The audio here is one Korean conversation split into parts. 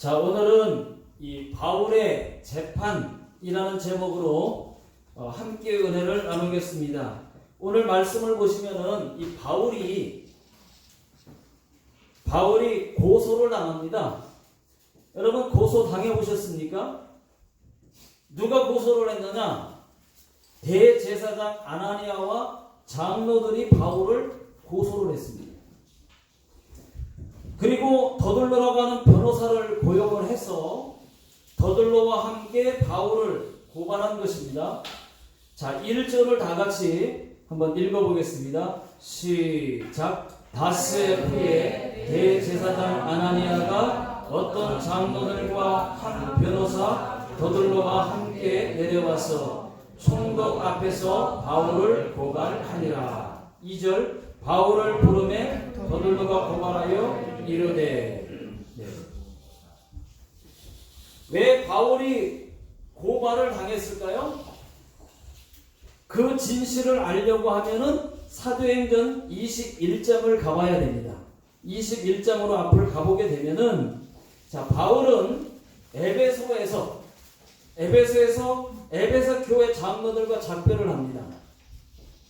자, 오늘은 이 바울의 재판이라는 제목으로 함께 은혜를 나누겠습니다. 오늘 말씀을 보시면은 이 바울이 고소를 당합니다. 여러분 고소 당해보셨습니까? 누가 고소를 했느냐? 대제사장 아나니아와 장로들이 바울을 고소를 했습니다. 그리고 더들로라고 하는 변호사를 고용을 해서 더들로와 함께 바울을 고발한 것입니다. 자, 1절을 다 같이 한번 읽어보겠습니다. 시작. 닷새 후에 대제사장 아나니아가 어떤 장로들과 한 변호사 더들로와 함께 내려와서 총독 앞에서 바울을 고발하니라. 2절. 바울을 부르매 더들로가 고발하여 이르되. 왜 바울이 고발을 당했을까요? 그 진실을 알려고 하면은 사도행전 21장을 가봐야 됩니다. 21장으로 앞을 가보게 되면은, 자, 바울은 에베소 교회 장로들과 작별을 합니다.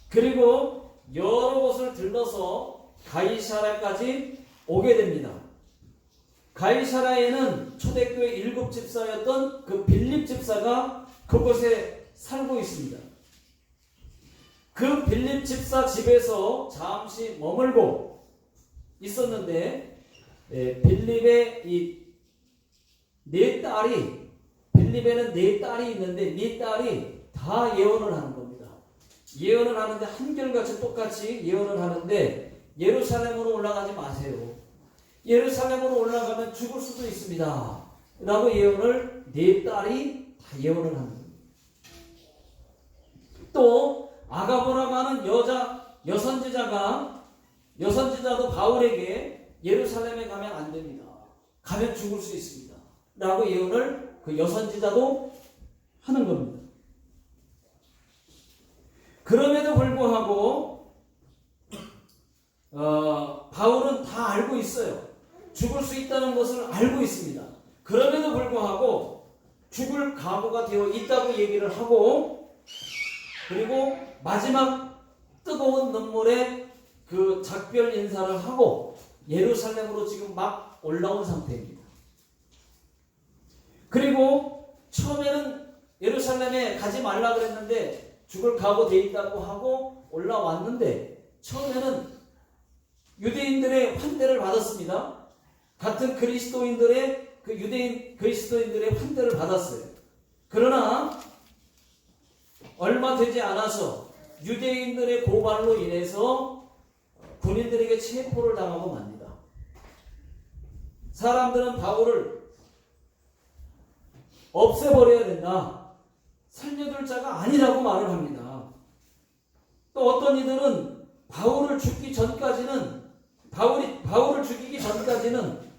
그리고 여러 곳을 들러서 가이사랴까지 오게 됩니다. 가이사랴에는 초대교회 7집사였던 그 빌립 집사가 그곳에 살고 있습니다. 그 빌립 집사 집에서 잠시 머물고 있었는데, 빌립의 빌립에는 4딸이 있는데 4딸이 다 예언을 하는 겁니다. 예언을 하는데 한결같이 똑같이 예언을 하는데, 예루살렘으로 올라가지 마세요. 예루살렘으로 올라가면 죽을 수도 있습니다. 라고 예언을 4딸이 다 예언을 하는 겁니다. 또 아가보라고 하는 여선지자도 바울에게 예루살렘에 가면 안 됩니다. 가면 죽을 수 있습니다. 라고 예언을 그 여선지자도 하는 겁니다. 그럼에도 불구하고 바울은 다 알고 있어요. 죽을 수 있다는 것을 알고 있습니다. 그럼에도 불구하고 죽을 각오가 되어 있다고 얘기를 하고, 그리고 마지막 뜨거운 눈물에 그 작별 인사를 하고 예루살렘으로 지금 막 올라온 상태입니다. 그리고 처음에는 예루살렘에 가지 말라 그랬는데 죽을 각오 돼 있다고 하고 올라왔는데, 처음에는 유대인들의 환대를 받았습니다. 같은 그리스도인들의 그리스도인들의 환대를 받았어요. 그러나 얼마 되지 않아서 유대인들의 고발로 인해서 군인들에게 체포를 당하고 맙니다. 사람들은 바울을 없애버려야 된다, 살려둘 자가 아니라고 말을 합니다. 또 어떤 이들은 바울을 죽이기 전까지는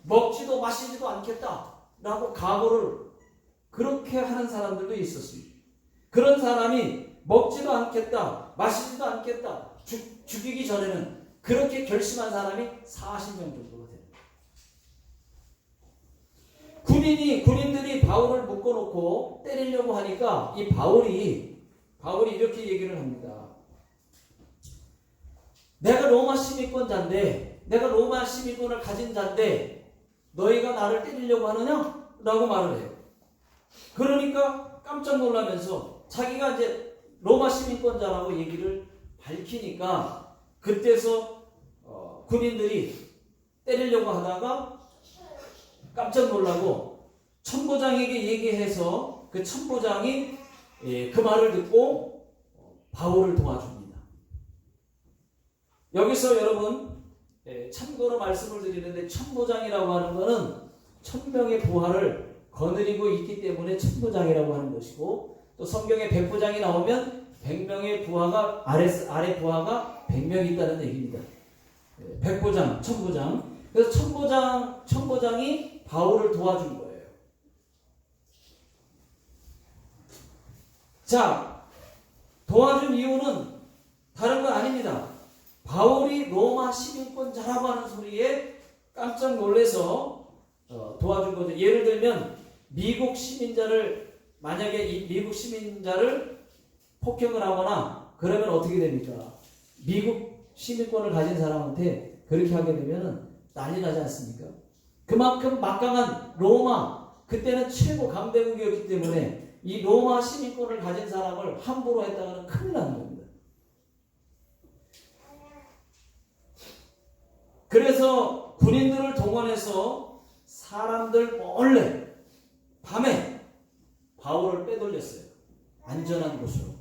먹지도 마시지도 않겠다라고 각오를 그렇게 하는 사람들도 있었습니다. 그런 사람이 먹지도 않겠다, 마시지도 않겠다, 죽이기 전에는 그렇게 결심한 사람이 40명 정도가 됩니다. 군인들이 바울을 묶어놓고 때리려고 하니까 이 바울이 이렇게 얘기를 합니다. 내가 로마 시민권자인데, 내가 로마 시민권을 가진 자인데 너희가 나를 때리려고 하느냐? 라고 말을 해요. 그러니까 깜짝 놀라면서 자기가 이제 로마 시민권자라고 얘기를 밝히니까, 그때서 군인들이 때리려고 하다가 깜짝 놀라고 천부장에게 얘기해서 그 천부장이 그 말을 듣고 바울을 도와줍니다. 여기서 여러분 참고로 말씀을 드리는데, 천부장이라고 하는 것은 1000명의 부하를 거느리고 있기 때문에 천부장이라고 하는 것이고, 또 성경에 백부장이 나오면 100명의 부하가 아래 부하가 100명이 있다는 얘기입니다. 백부장, 천부장. 그래서 천부장이 바울을 도와준 거예요. 자, 도와준 이유는 다른 건 아닙니다. 바울이 로마 시민권자라고 하는 소리에 깜짝 놀라서 도와준 거죠. 예를 들면 미국 시민자를 만약에 이 미국 시민자를 폭행을 하거나 그러면 어떻게 됩니까? 미국 시민권을 가진 사람한테 그렇게 하게 되면 난리 나지 않습니까? 그만큼 막강한 로마, 그때는 최고 강대국이었기 때문에 이 로마 시민권을 가진 사람을 함부로 했다가는 큰일 나는 겁니다. 그래서 군인들을 동원해서 사람들 몰래 밤에 바울을 빼돌렸어요. 안전한 곳으로.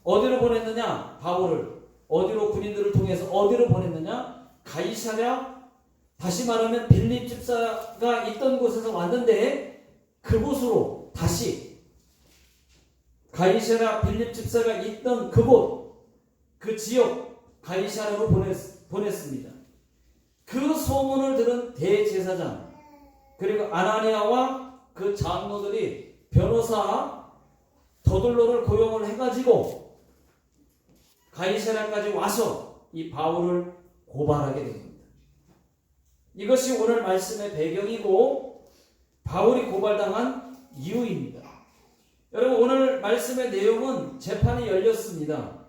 어디로 보냈느냐? 바울을 어디로, 군인들을 통해서 어디로 보냈느냐? 가이사랴, 다시 말하면 빌립 집사가 있던 곳에서 왔는데 그곳으로 다시 가이사랴 빌립 집사가 있던 그곳, 그 지역 가이사랴로 보냈습니다. 그 소문을 들은 대제사장 그리고 아나니아와 그 장로들이 변호사 더둘로를 고용을 해가지고 가이사랴까지 와서 이 바울을 고발하게 된 겁니다. 이것이 오늘 말씀의 배경이고 바울이 고발당한 이유입니다. 여러분, 오늘 말씀의 내용은 재판이 열렸습니다.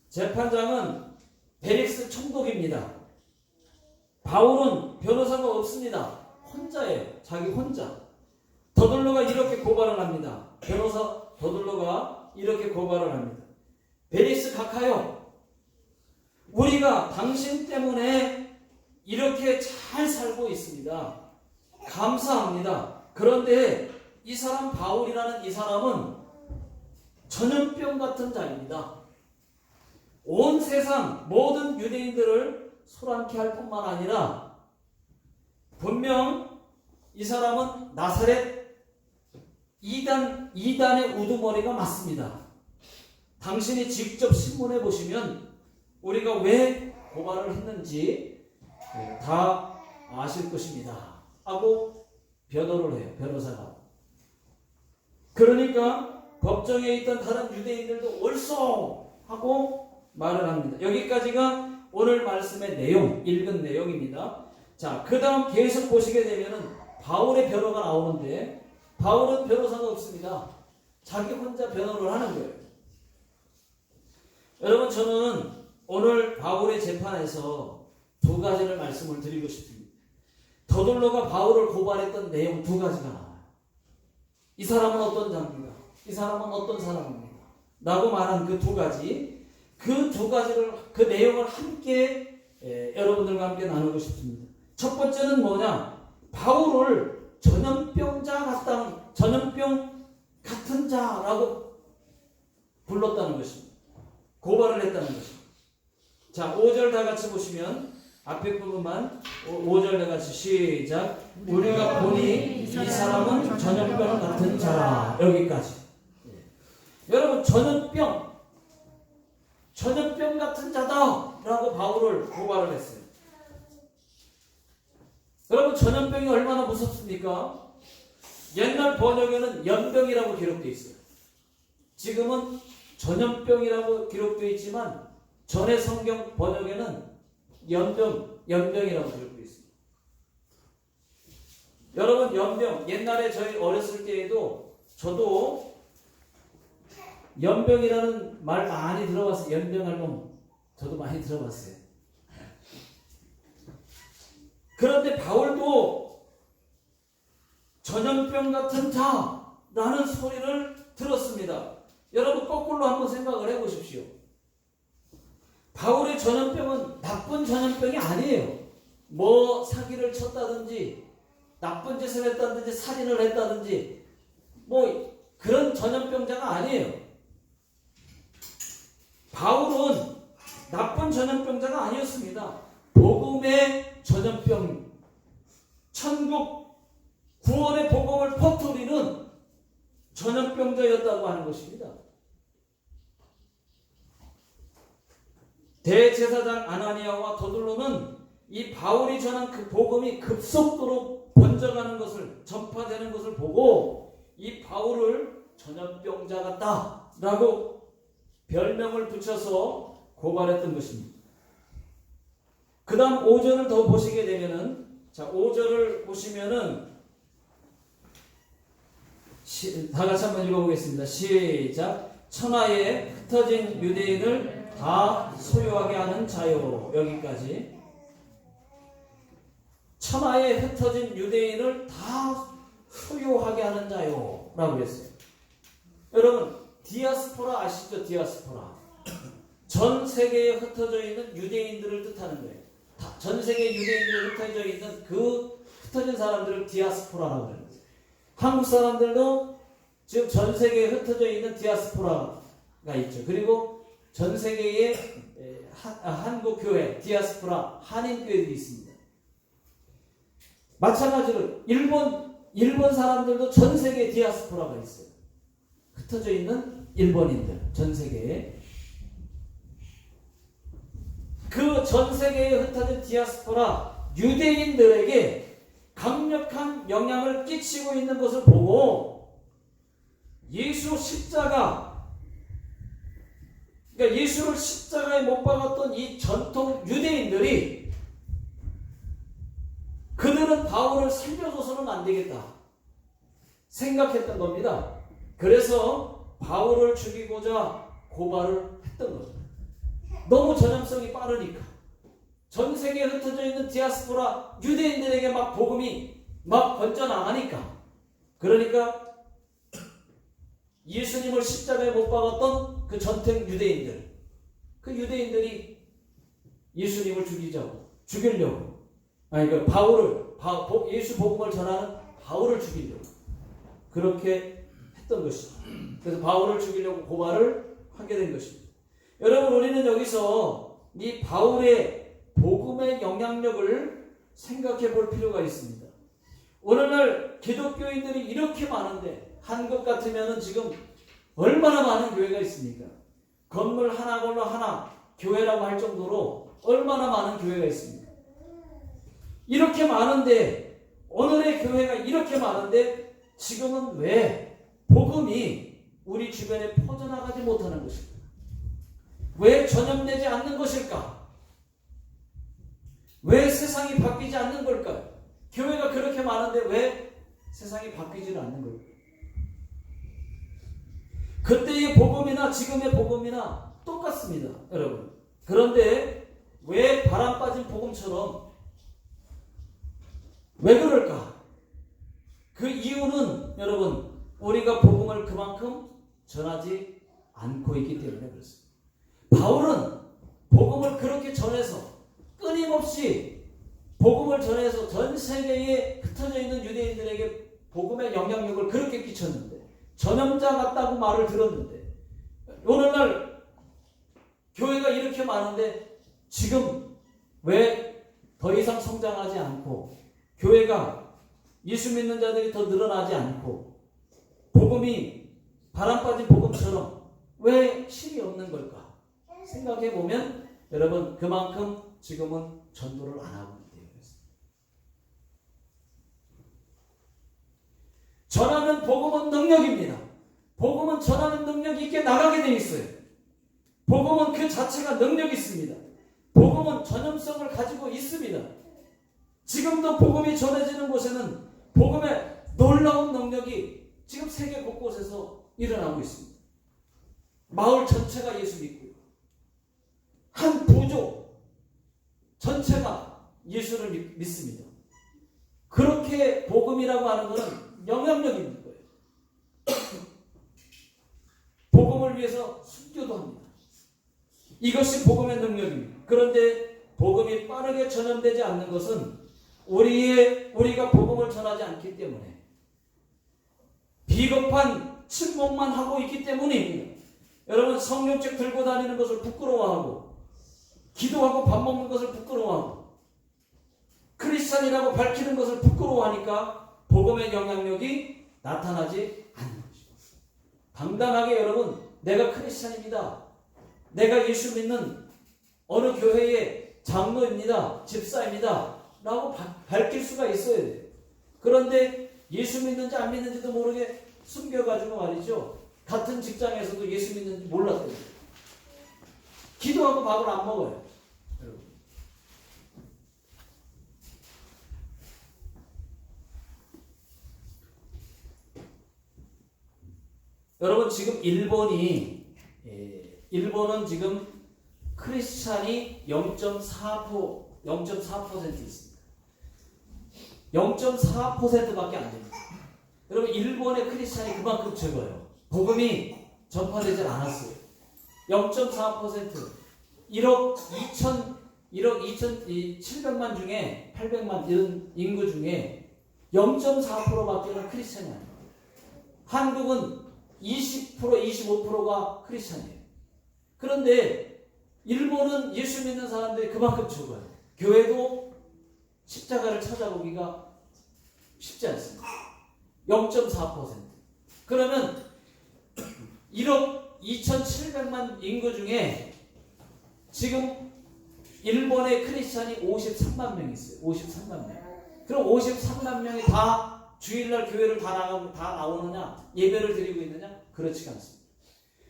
재판장은 벨릭스 총독입니다. 바울은 변호사가 없습니다. 혼자예요. 자기 혼자. 더둘로가 이렇게 고발을 합니다. 변호사 더둘로가 이렇게 고발을 합니다. 벨릭스 각하여, 우리가 당신 때문에 이렇게 잘 살고 있습니다. 감사합니다. 그런데 이 사람 바울이라는 이 사람은 전염병 같은 자입니다. 온 세상 모든 유대인들을 소란케 할 뿐만 아니라 분명 이 사람은 나사렛 이단의 우두머리가 맞습니다. 당신이 직접 신문해 보시면 우리가 왜 고발을 했는지 다 아실 것입니다. 하고 변호를 해요. 변호사가. 그러니까 법정에 있던 다른 유대인들도 옳소 하고 말을 합니다. 여기까지가 오늘 말씀의 내용, 읽은 내용입니다. 자, 그 다음 계속 보시게 되면은 바울의 변호가 나오는데 바울은 변호사가 없습니다. 자기 혼자 변호를 하는 거예요. 여러분, 저는 오늘 바울의 재판에서 두 가지를 말씀을 드리고 싶습니다. 더둘로가 바울을 고발했던 내용 두 가지가 나와요. 이 사람은 어떤 자입니다. 이 사람은 어떤 사람입니다. 라고 말한 그 두 가지, 그 두 가지를, 그 내용을 함께 여러분들과 함께 나누고 싶습니다. 첫 번째는 뭐냐? 바울을 전염병 같은 자라고 불렀다는 것입니다. 고발을 했다는 것입니다. 자, 5절 다 같이 보시면 앞에 부분만 5절 다 같이 시작. 우리가 보니 이 사람은 전염병 같은 자라. 여기까지. 여러분, 전염병 같은 자다라고 바울을 고발을 했어요. 여러분, 전염병이 얼마나 무섭습니까? 옛날 번역에는 연병이라고 기록되어 있어요. 지금은 전염병이라고 기록되어 있지만 전의 성경 번역에는 연병이라고 기록되어 있습니다. 여러분, 연병, 옛날에 저희 어렸을 때에도 저도 연병이라는 말 많이 들어봤어요. 연병할 놈 저도 많이 들어봤어요. 그런데 바울도 전염병 같은 자라는 소리를 들었습니다. 여러분, 거꾸로 한번 생각을 해보십시오. 바울의 전염병은 나쁜 전염병이 아니에요. 뭐 사기를 쳤다든지 나쁜 짓을 했다든지 살인을 했다든지 뭐 그런 전염병자가 아니에요. 바울은 나쁜 전염병자가 아니었습니다. 복음의 전염병, 천국 구원의 복음을 퍼뜨리는 전염병자였다고 하는 것입니다. 대제사장 아나니아와 더둘로는 이 바울이 전한 그 복음이 급속도로 번져가는 것을, 전파되는 것을 보고 이 바울을 전염병자 같다라고 별명을 붙여서 고발했던 것입니다. 그 다음 5절을 더 보시게 되면은 자, 5절을 보시면은 다 같이 한번 읽어보겠습니다. 시작. 천하에 흩어진 유대인을 다 소유하게 하는 자요. 여기까지. 천하에 흩어진 유대인을 다 소유하게 하는 자요 라고 그랬어요. 여러분, 디아스포라 아시죠? 디아스포라. 전 세계에 흩어져 있는 유대인들을 뜻하는 거예요. 전 세계 유대인들이 흩어져 있는 그 흩어진 사람들을 디아스포라라고 하는 거예요. 한국 사람들도 지금 전 세계에 흩어져 있는 디아스포라가 있죠. 그리고 전 세계에 한국 교회, 디아스포라, 한인교회들이 있습니다. 마찬가지로 일본 사람들도 전 세계에 디아스포라가 있어요. 흩어져 있는 일본인들, 전 세계에. 그 전 세계에 흩어진 디아스포라 유대인들에게 강력한 영향을 끼치고 있는 것을 보고 예수 십자가, 그러니까 예수를 십자가에 못 박았던 이 전통 유대인들이 그들은 바울을 살려줘서는 안 되겠다 생각했던 겁니다. 그래서 바울을 죽이고자 고발을 했던 거죠. 너무 전염성이 빠르니까. 전 세계에 흩어져 있는 디아스포라 유대인들에게 막 복음이 막 번져나가니까. 그러니까 예수님을 십자가에 못 박았던 그 전통 유대인들, 그 유대인들이 예수님을 죽이려고, 아니 그 예수 복음을 전하는 바울을 죽이려고 그렇게 했던 것이죠. 그래서 바울을 죽이려고 고발을 하게 된 것입니다. 여러분, 우리는 여기서 이 바울의 복음의 영향력을 생각해 볼 필요가 있습니다. 오늘날 기독교인들이 이렇게 많은데 한국 같으면 지금 얼마나 많은 교회가 있습니까? 건물 하나 걸로 하나 교회라고 할 정도로 얼마나 많은 교회가 있습니까? 이렇게 많은데, 오늘의 교회가 이렇게 많은데 지금은 왜 복음이 우리 주변에 퍼져나가지 못하는 것일까? 왜 전염되지 않는 것일까? 왜 세상이 바뀌지 않는 걸까요? 교회가 그렇게 많은데 왜 세상이 바뀌지는 않는 걸까요? 그때의 복음이나 지금의 복음이나 똑같습니다, 여러분. 그런데 왜 바람 빠진 복음처럼, 왜 그럴까? 그 이유는 여러분, 우리가 복음을 그만큼 전하지 않고 있기 때문에 그렇습니다. 바울은 복음을 그렇게 전해서 끊임없이 복음을 전해서 전 세계에 흩어져 있는 유대인들에게 복음의 영향력을 그렇게 끼쳤는데, 전염자 같다고 말을 들었는데, 오늘날 교회가 이렇게 많은데 지금 왜 더 이상 성장하지 않고 교회가 예수 믿는 자들이 더 늘어나지 않고 복음이 바람 빠진 복음처럼 왜 실이 없는 걸까? 생각해 보면 여러분, 그만큼 지금은 전도를 안 하고 있기 때문이었습니다. 전하는 복음은 능력입니다. 복음은 전하는 능력이 있게 나가게 되어 있어요. 복음은 그 자체가 능력이 있습니다. 복음은 전염성을 가지고 있습니다. 지금도 복음이 전해지는 곳에는 복음의 놀라운 능력이 지금 세계 곳곳에서 일어나고 있습니다. 마을 전체가 예수 믿고요. 한 부족 전체가 예수를 믿습니다. 그렇게 복음이라고 하는 것은 영향력 있는 거예요. 복음을 위해서 순교도 합니다. 이것이 복음의 능력입니다. 그런데 복음이 빠르게 전염되지 않는 것은 우리가 복음을 전하지 않기 때문에, 비겁한 침묵만 하고 있기 때문입니다. 여러분, 성경책 들고 다니는 것을 부끄러워하고, 기도하고 밥 먹는 것을 부끄러워하고, 크리스찬이라고 밝히는 것을 부끄러워하니까 복음의 영향력이 나타나지 않는 것입니다. 당당하게 여러분, 내가 크리스찬입니다, 내가 예수 믿는 어느 교회의 장로입니다, 집사입니다 라고 밝힐 수가 있어야 돼요. 그런데 예수 믿는지 안 믿는지도 모르게 숨겨가지고 말이죠, 같은 직장에서도 예수 믿는지 몰랐대요. 기도하고 밥을 안 먹어요. 여러분 지금 일본은 지금 크리스찬이 0.4% 있습니다. 0.4%밖에 안 됩니다. 여러분 일본의 크리스찬이 그만큼 적어요. 복음이 전파되질 않았어요. 0.4% 1억 2,700만 중에 800만 이런 인구 중에 0.4%밖에는 크리스찬이 아니에요. 한국은 20%, 25%가 크리스찬이에요. 그런데 일본은 예수 믿는 사람들이 그만큼 적어요. 교회도 십자가를 찾아보기가 쉽지 않습니다. 0.4%. 그러면 1억 2,700만 인구 중에 지금 일본의 크리스찬이 53만 명 있어요. 53만 명. 그럼 53만 명이 다 주일날 교회를 다 나오느냐? 예배를 드리고 있느냐? 그렇지가 않습니다.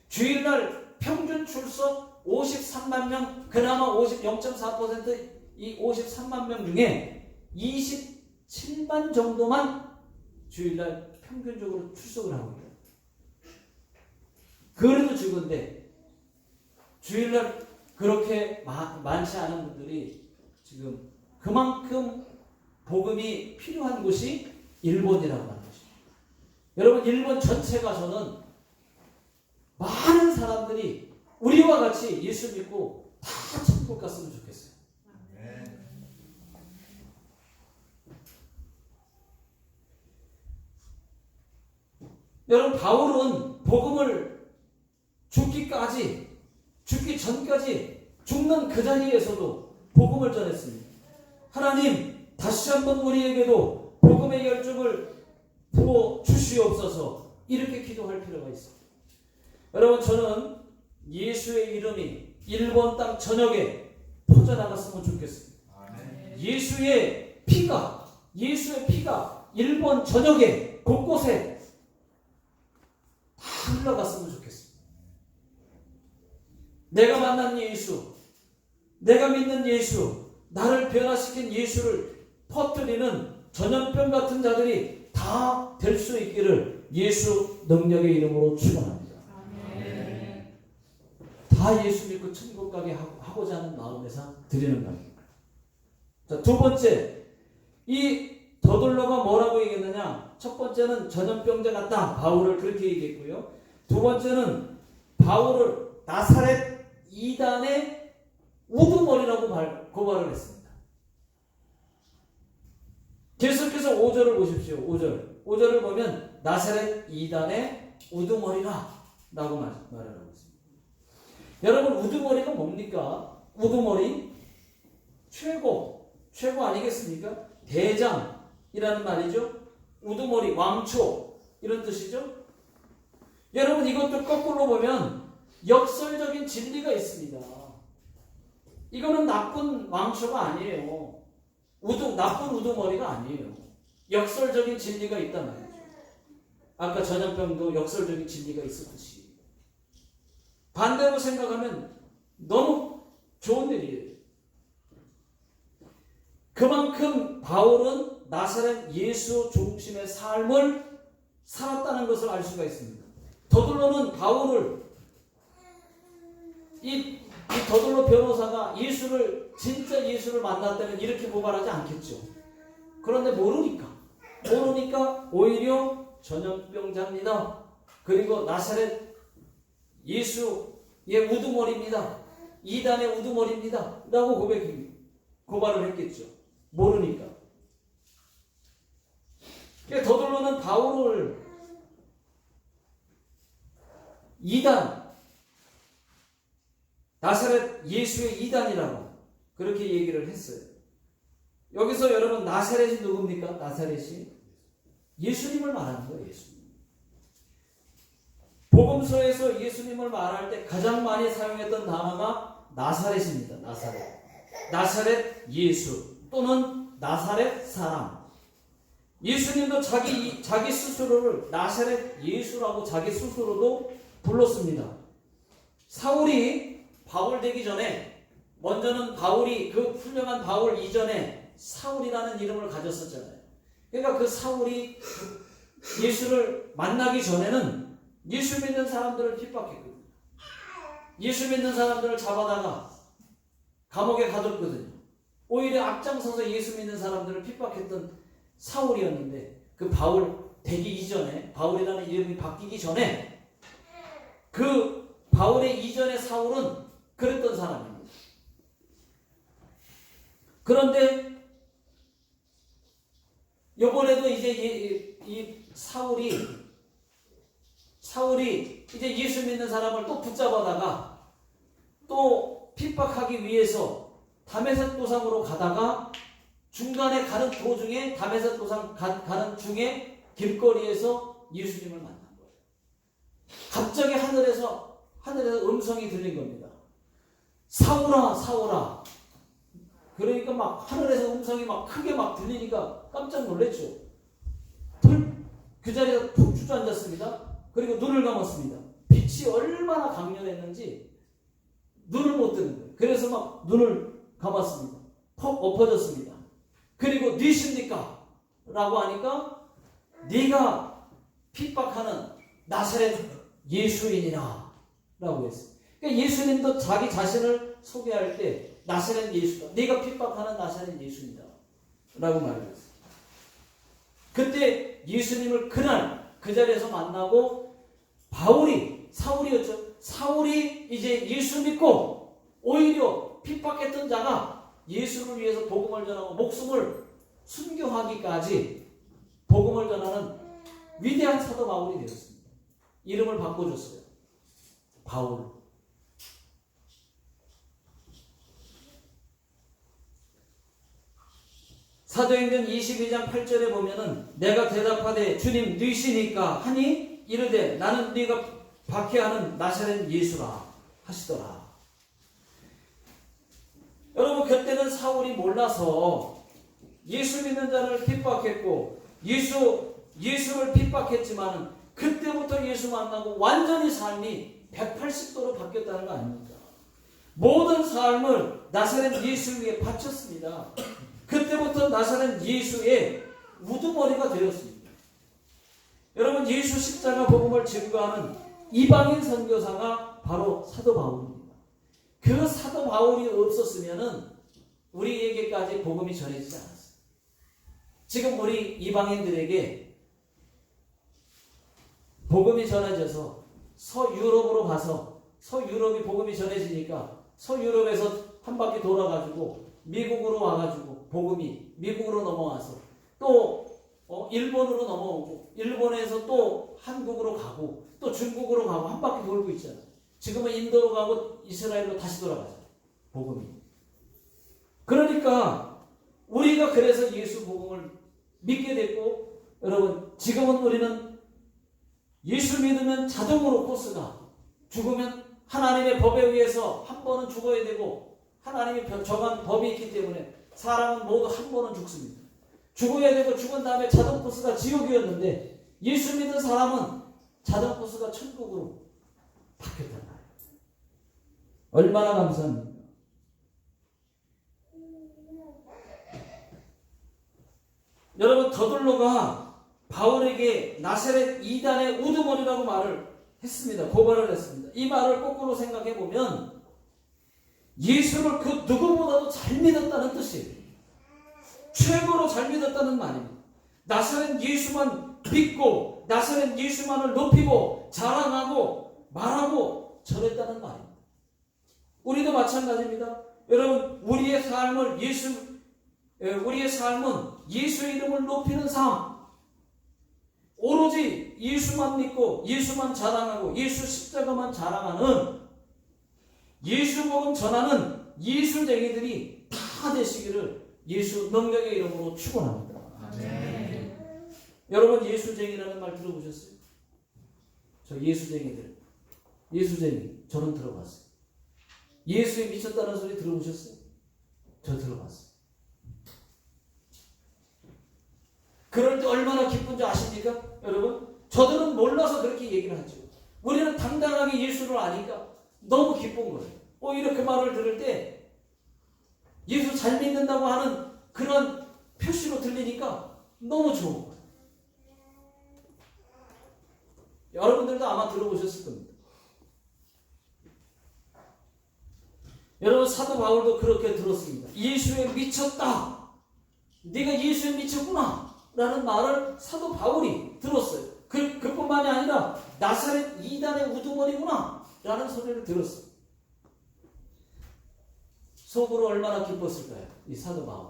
주일날 평균 출석 53만 명, 그나마 0.4%이 53만 명 중에 27만 정도만 주일날 평균적으로 출석을 하고 있어요. 그래도 적은데 주일날 그렇게 많지 않은 분들이 지금 그만큼 복음이 필요한 곳이 일본이라고 하는 것입니다. 여러분 일본 전체가 저는 많은 사람들이 우리와 같이 예수 믿고 다 천국 갔으면 좋겠어요. 여러분 바울은 복음을 죽기 전까지 죽는 그 자리에서도 복음을 전했습니다. 하나님 다시 한번 우리에게도 복음의 열정을 부어 주시옵소서 이렇게 기도할 필요가 있습니다. 여러분 저는 예수의 이름이 일본 땅 전역에 퍼져나갔으면 좋겠습니다. 예수의 피가 일본 전역에 곳곳에 다 흘러갔으면 좋겠습니다. 내가 만난 예수, 내가 믿는 예수, 나를 변화시킨 예수를 퍼뜨리는 전염병 같은 자들이 다 될 수 있기를 예수 능력의 이름으로 축원합니다. 다 예수 믿고 천국 가게 하고자 하는 마음에서 드리는 겁니다. 자, 두 번째, 이 더둘러가 뭐라고 얘기했느냐? 첫 번째는 전염병자 같다. 바울을 그렇게 얘기했고요. 두 번째는 바울을 나사렛 이단의 우두머리라고 고발을 했습니다. 계속해서 5절을 보십시오. 5절을 보면 나사렛 이단의 우두머리라 라고 말을 하고 있습니다. 여러분 우두머리가 뭡니까? 우두머리 최고 아니겠습니까? 대장이라는 말이죠. 우두머리 왕초 이런 뜻이죠. 여러분 이것도 거꾸로 보면 역설적인 진리가 있습니다. 이거는 나쁜 왕초가 아니에요. 나쁜 우두머리가 아니에요. 역설적인 진리가 있단 말이죠. 아까 전염병도 역설적인 진리가 있었듯이 반대로 생각하면 너무 좋은 일이에요. 그만큼 바울은 나사렛 예수 중심의 삶을 살았다는 것을 알 수가 있습니다. 더둘러는 바울을 이 더둘러 변호사가 진짜 예수를 만났다면 이렇게 고발하지 않겠죠. 그런데 모르니까 오히려 전염병자입니다. 그리고 나사렛 예수의 우두머리입니다. 이단의 우두머리입니다. 라고 고발을 했겠죠. 모르니까. 더둘러는 바울을 이단, 나사렛 예수의 이단이라고 그렇게 얘기를 했어요. 여기서 여러분 나사렛이 누굽니까? 나사렛이 예수님을 말하는 거예요. 예수님. 복음서에서 예수님을 말할 때 가장 많이 사용했던 단어가 나사렛입니다. 나사렛 예수 또는 나사렛 사람. 예수님도 자기 스스로를 나사렛 예수라고 자기 스스로도 불렀습니다. 사울이 바울 되기 전에 먼저는 바울이 그 훌륭한 바울 이전에 사울이라는 이름을 가졌었잖아요. 그러니까 그 사울이 예수를 만나기 전에는 예수 믿는 사람들을 핍박했거든요. 예수 믿는 사람들을 잡아다가 감옥에 가뒀거든요. 오히려 앞장서서 예수 믿는 사람들을 핍박했던 사울이었는데, 그 바울 되기 이전에, 바울이라는 이름이 바뀌기 전에, 그 바울의 이전의 사울은 그랬던 사람입니다. 그런데 이번에도 이제 이 사울이 이제 예수 믿는 사람을 또 붙잡아다가 또 핍박하기 위해서 다메섹 도상으로 가다가 중간에 가는 도중에, 다메섹 도상 가는 중에 길거리에서 예수님을 만난 거예요. 갑자기 하늘에서 음성이 들린 겁니다. 사울아, 사울아. 그러니까 막 하늘에서 음성이 막 크게 막 들리니까 깜짝 놀랐죠. 그 자리에 푹 주저앉았습니다. 그리고 눈을 감았습니다. 빛이 얼마나 강렬했는지 눈을 못 뜨는 거예요. 그래서 막 눈을 감았습니다. 퍽 엎어졌습니다. 그리고 누구십니까? 라고 하니까 네가 핍박하는 나사렛 예수인이라 라고 했어요. 그러니까 예수님도 자기 자신을 소개할 때 나사렛 예수다, 네가 핍박하는 나사렛 예수이다 라고 말했어요. 그때 예수님을 그날 그 자리에서 만나고, 사울이었죠. 사울이 이제 예수 믿고 오히려 핍박했던 자가 예수를 위해서 복음을 전하고 목숨을 순교하기까지 복음을 전하는 위대한 사도 바울이 되었습니다. 이름을 바꿔줬어요. 바울. 사도행전 22장 8절에 보면은 내가 대답하되 주님 누이시니까 하니 이르되 나는 네가 박해하는 나사렛 예수라 하시더라. 여러분, 그때는 사울이 몰라서 예수 믿는 자를 핍박했고 예수를 핍박했지만 그때부터 예수 만나고 완전히 삶이 180도로 바뀌었다는 거 아닙니까? 모든 삶을 나사렛 예수 위에 바쳤습니다. 그때부터 나사렛 예수의 우두머리가 되었습니다. 여러분, 예수 십자가 복음을 증거하는 이방인 선교사가 바로 사도 바울입니다. 그 사도 바울이 없었으면 우리에게까지 복음이 전해지지 않았어요. 지금 우리 이방인들에게 복음이 전해져서 서유럽으로 가서, 서유럽이 복음이 전해지니까 서유럽에서 한 바퀴 돌아가지고 미국으로 와가지고 복음이 미국으로 넘어와서 또 일본으로 넘어오고, 일본에서 또 한국으로 가고 또 중국으로 가고 한 바퀴 돌고 있잖아요. 지금은 인도로 가고 이스라엘로 다시 돌아가죠, 복음이. 그러니까 우리가 그래서 예수 복음을 믿게 됐고, 여러분, 지금은 우리는 예수 믿으면 자동으로 코스가, 죽으면 하나님의 법에 의해서 한 번은 죽어야 되고 하나님이 정한 법이 있기 때문에 사람은 모두 한 번은 죽습니다. 죽어야 되고 죽은 다음에 자동 코스가 지옥이었는데 예수 믿는 사람은 자동 코스가 천국으로 바뀌었단 말이에요. 얼마나 감사합니까? 여러분, 더둘로가 바울에게 나사렛 이단의 우두머리라고 말을 했습니다. 고발을 했습니다. 이 말을 거꾸로 생각해 보면 예수를 그 누구보다도 잘 믿었다는 뜻이에요. 최고로 잘 믿었다는 말입니다. 나사렛 예수만 믿고 나사렛 예수만을 높이고 자랑하고 말하고 전했다는 말입니다. 우리도 마찬가지입니다. 여러분, 우리의 삶은 예수 이름을 높이는 삶, 오로지 예수만 믿고 예수만 자랑하고 예수 십자가만 자랑하는, 예수 복음 전하는 예수쟁이들이 다 되시기를 예수 능력의 이름으로 축원합니다. 아멘. 여러분, 예수쟁이라는 말 들어보셨어요? 저 예수쟁이들, 예수쟁이, 저는 들어봤어요. 예수에 미쳤다는 소리 들어보셨어요? 저 들어봤어요. 그럴 때 얼마나 기쁜지 아십니까? 여러분, 저들은 몰라서 그렇게 얘기를 하죠. 우리는 당당하게 예수를 아니까 너무 기쁜 거예요. 오히려 그 말을 들을 때 예수 잘 믿는다고 하는 그런 표시로 들리니까 너무 좋은 거예요. 여러분들도 아마 들어보셨을 겁니다. 여러분 사도 바울도 그렇게 들었습니다. 예수에 미쳤다. 네가 예수에 미쳤구나 라는 말을 사도 바울이 들었어요. 그뿐만이 아니라 나사렛 이단의 우두머리구나 라는 소리를 들었어요. 속으로 얼마나 기뻤을까요? 이 사도 바울.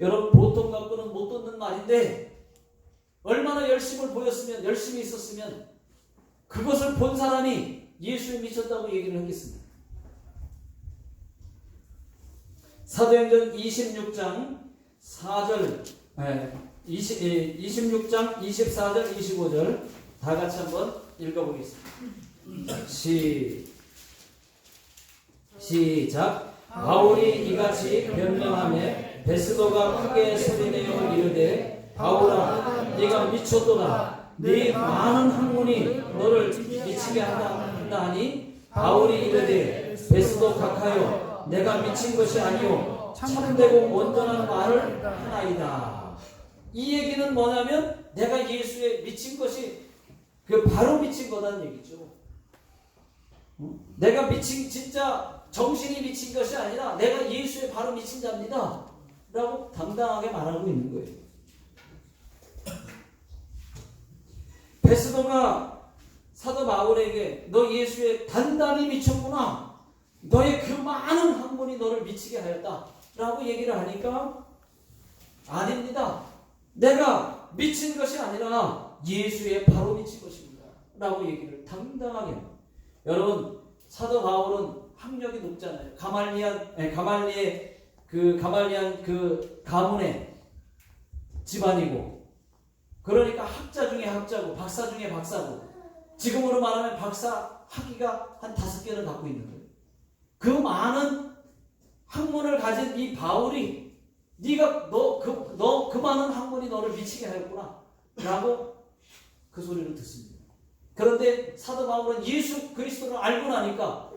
여러분 보통 갖고는 못 듣는 말인데 얼마나 열심을 보였으면, 열심히 있었으면 그것을 본 사람이 예수에 미쳤다고 얘기를 하겠습니다. 사도행전 26장 4절 26장 24절 25절 다 같이 한번 읽어보겠습니다. 시작. 바울이 이같이 변명하며 베스도가 크게 소리내어 이르되 바울아 네가 미쳤도다. 네 많은 학문이 너를 미치게 한다 하니 바울이 이르되 베스도 각하여 내가 미친 것이 아니오 참되고 온전한 말을 하나이다. 이 얘기는 뭐냐면 내가 예수에 미친 것이 바로 미친 거다는 얘기죠. 내가 미친 진짜 정신이 미친 것이 아니라 내가 예수에 바로 미친 자입니다 라고 당당하게 말하고 있는 거예요. 베스도가 사도 바울에게 너 예수에 단단히 미쳤구나. 너의 그 많은 학문이 너를 미치게 하였다 라고 얘기를 하니까 아닙니다. 내가 미친 것이 아니라 예수에 바로 미친 것입니다 라고 얘기를 당당하게 합니다. 여러분 사도 바울은 학력이 높잖아요. 가말리안 그 가문의 집안이고 그러니까 학자 중에 학자고 박사 중에 박사고 지금으로 말하면 박사 학위가 한 5개를 갖고 있는 거예요. 그 많은 학문을 가진 이 바울이 네가 너 그 많은 학문이 너를 미치게 하였구나 라고 그 소리를 듣습니다. 그런데 사도 바울은 예수 그리스도를 알고 나니까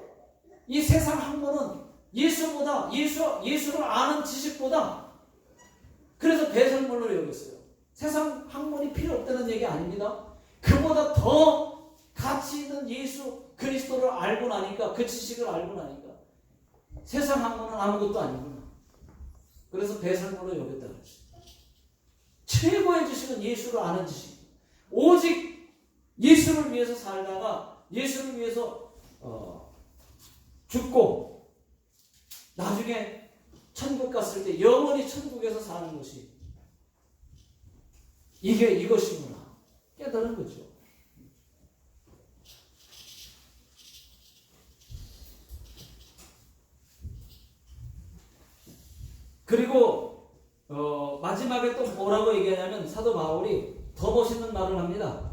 이 세상 학문은 예수보다 예수를 아는 지식보다 그래서 배설물로 여겼어요. 세상 학문이 필요 없다는 얘기 아닙니다. 그보다 더 가치 있는 예수 그리스도를 알고 나니까 그 지식을 알고 나니까 세상 학문은 아무것도 아니구나. 그래서 배설물로 여겼다는 것입니다. 최고의 지식은 예수를 아는 지식. 오직 예수를 위해서 살다가 예수를 위해서 죽고 나중에 천국 갔을 때 영원히 천국에서 사는 것이 이것이구나 깨달은 거죠. 그리고 마지막에 또 뭐라고 얘기하냐면 사도 바울이 더 멋있는 말을 합니다.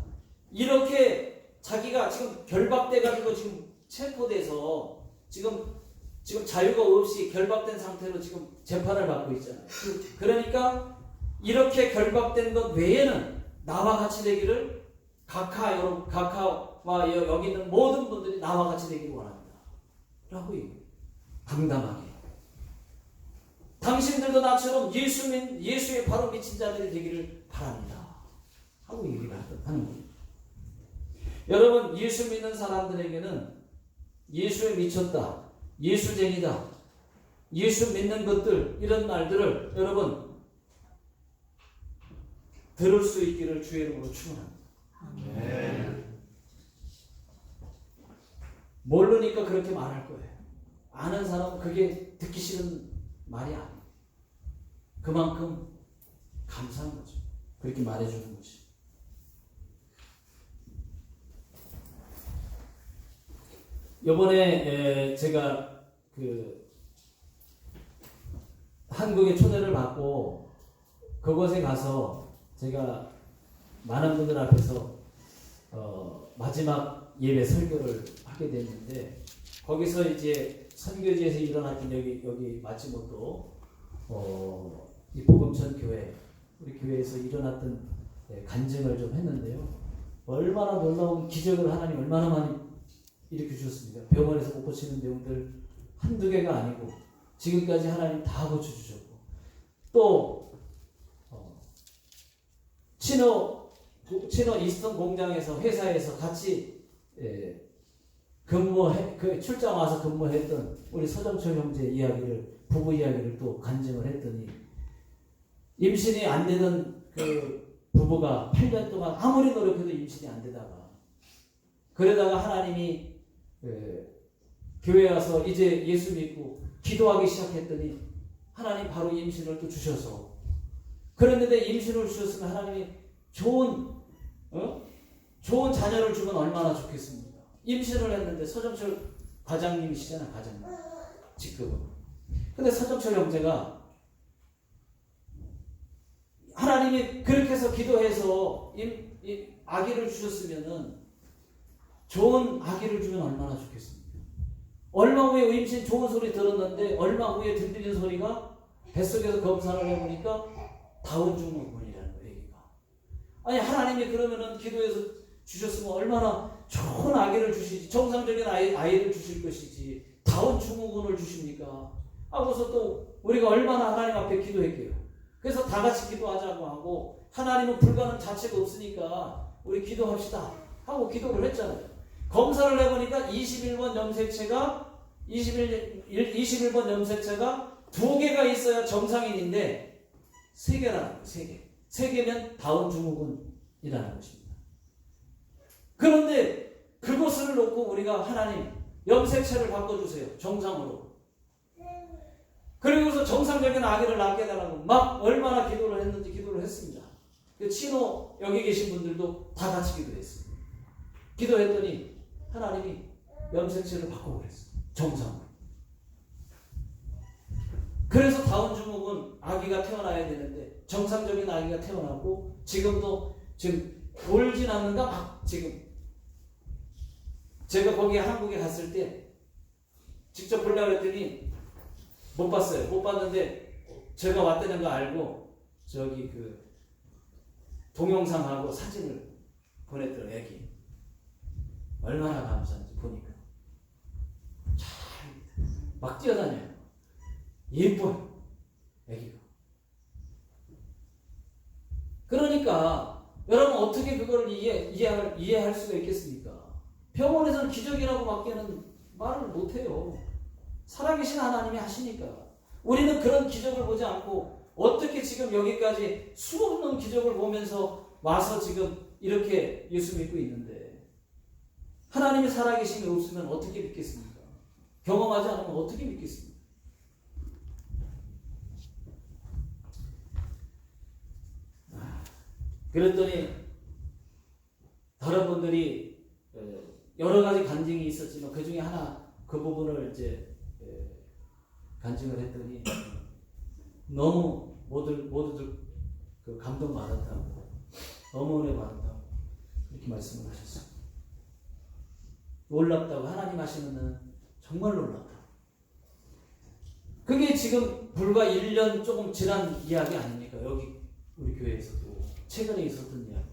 이렇게 자기가 지금 결박돼 가지고 지금 체포돼서 지금 자유가 없이 결박된 상태로 지금 재판을 받고 있잖아요. 그러니까 이렇게 결박된 것 외에는 나와 같이 되기를 각하와 여기 있는 모든 분들이 나와 같이 되기를 원합니다 라고 얘기해요. 당당하게 당신들도 나처럼 예수에 바로 미친 자들이 되기를 바랍니다 하고 얘기를 하는 거예요. 여러분 예수 믿는 사람들에게는 예수에 미쳤다, 예수쟁이다, 예수 믿는 것들 이런 말들을 여러분 들을 수 있기를 주의 이름으로 축원합니다. 모르니까 그렇게 말할 거예요. 아는 사람은 그게 듣기 싫은 말이 아니에요. 그만큼 감사한 거죠. 그렇게 말해주는 거지. 이번에 제가 한국에 초대를 받고 그곳에 가서 제가 많은 분들 앞에서 마지막 예배 설교를 하게 됐는데 거기서 이제 선교지에서 일어났던 여기 마지못도 이 복음천 교회 우리 교회에서 일어났던 간증을 좀 했는데요. 얼마나 놀라운 기적을 하나님 얼마나 많이 일으켜 주셨습니까? 병원에서 못 고치는 병들 한두 개가 아니고 지금까지 하나님 다 고쳐주셨고 또 친어 친원 이스턴 공장에서 회사에서 같이 출장 와서 근무했던 우리 서정철 형제 이야기를 부부 이야기를 또 간증을 했더니 임신이 안 되던 그 부부가 8년 동안 아무리 노력해도 임신이 안 되다가 그러다가 하나님이 교회에 와서 이제 예수 믿고 기도하기 시작했더니 하나님 바로 임신을 또 주셔서 그랬는데 임신을 주셨으면 하나님이 좋은 자녀를 주면 얼마나 좋겠습니까? 임신을 했는데 서정철 과장님이시잖아, 과장님. 직급은. 근데 서정철 형제가 하나님이 그렇게 해서 기도해서 아기를 주셨으면은 좋은 아기를 주면 얼마나 좋겠습니까? 얼마 후에 임신 좋은 소리 들었는데 얼마 후에 들리는 소리가 뱃속에서 검사를 해보니까 다운 증후군이라는 거예요, 애기가. 아니 하나님이 그러면은 기도해서 주셨으면 얼마나 좋은 아기를 주시지, 정상적인 아이를 주실 것이지 다운 증후군을 주십니까? 하고서 또 우리가 얼마나 하나님 앞에 기도했게요. 그래서 다 같이 기도하자고 하고 하나님은 불가능 자체가 없으니까 우리 기도합시다 하고 기도를 했잖아요. 검사를 해보니까 21번 염색체가 21번 염색체가 2개가 있어야 정상인인데 3개라는 거예요. 3개. 3개면 다운 증후군이라는 것입니다. 그런데 그것을 놓고 우리가 하나님 염색체를 바꿔주세요. 정상으로. 그리고서 정상적인 아기를 낳게 해달라고 막 얼마나 기도를 했는지 기도를 했습니다. 친호 여기 계신 분들도 다 같이 기도했습니다. 기도했더니 하나님이 염색체를 바꿔버렸어요. 정상으로. 그래서 다운 증후군 아기가 태어나야 되는데 정상적인 아기가 태어나고 지금도 지금 돌진 않는가 막 지금 제가 거기 한국에 갔을 때 직접 보려고 했더니 못 봤어요. 못 봤는데 제가 왔다는 거 알고 저기 그 동영상하고 사진을 보냈더라고요. 애기 얼마나 감사한지 보니까 잘 막 뛰어다녀요. 예뻐요. 애기가. 그러니까 여러분 어떻게 그걸 이해할 수가 있겠습니까? 병원에서는 기적이라고 밖에는 말을 못해요. 살아계신 하나님이 하시니까. 우리는 그런 기적을 보지 않고 어떻게 지금 여기까지 수없는 기적을 보면서 와서 지금 이렇게 예수 믿고 있는데 하나님이 살아계심이 없으면 어떻게 믿겠습니까? 경험하지 않으면 어떻게 믿겠습니까? 그랬더니 다른 분들이 여러 가지 간증이 있었지만 그 중에 하나 그 부분을 이제 간증을 했더니 너무 모두들 그 감동받았다고 너무 은혜 받았다고 이렇게 말씀을 하셨어요. 놀랍다고 하나님 하시는 정말 놀랍다. 그게 지금 불과 1년 조금 지난 이야기 아닙니까? 여기 우리 교회에서도 최근에 있었던 이야기.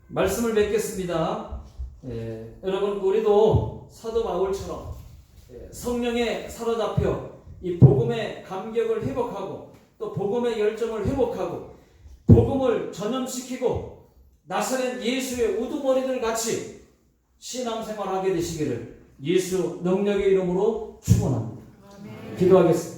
말씀을 맺겠습니다. 여러분 우리도 사도 바울처럼 성령에 사로잡혀 이 복음의 감격을 회복하고 또 복음의 열정을 회복하고 복음을 전염시키고 나사렛 예수의 우두머리들 같이 신앙생활하게 되시기를 예수 능력의 이름으로 축원합니다. 기도하겠습니다.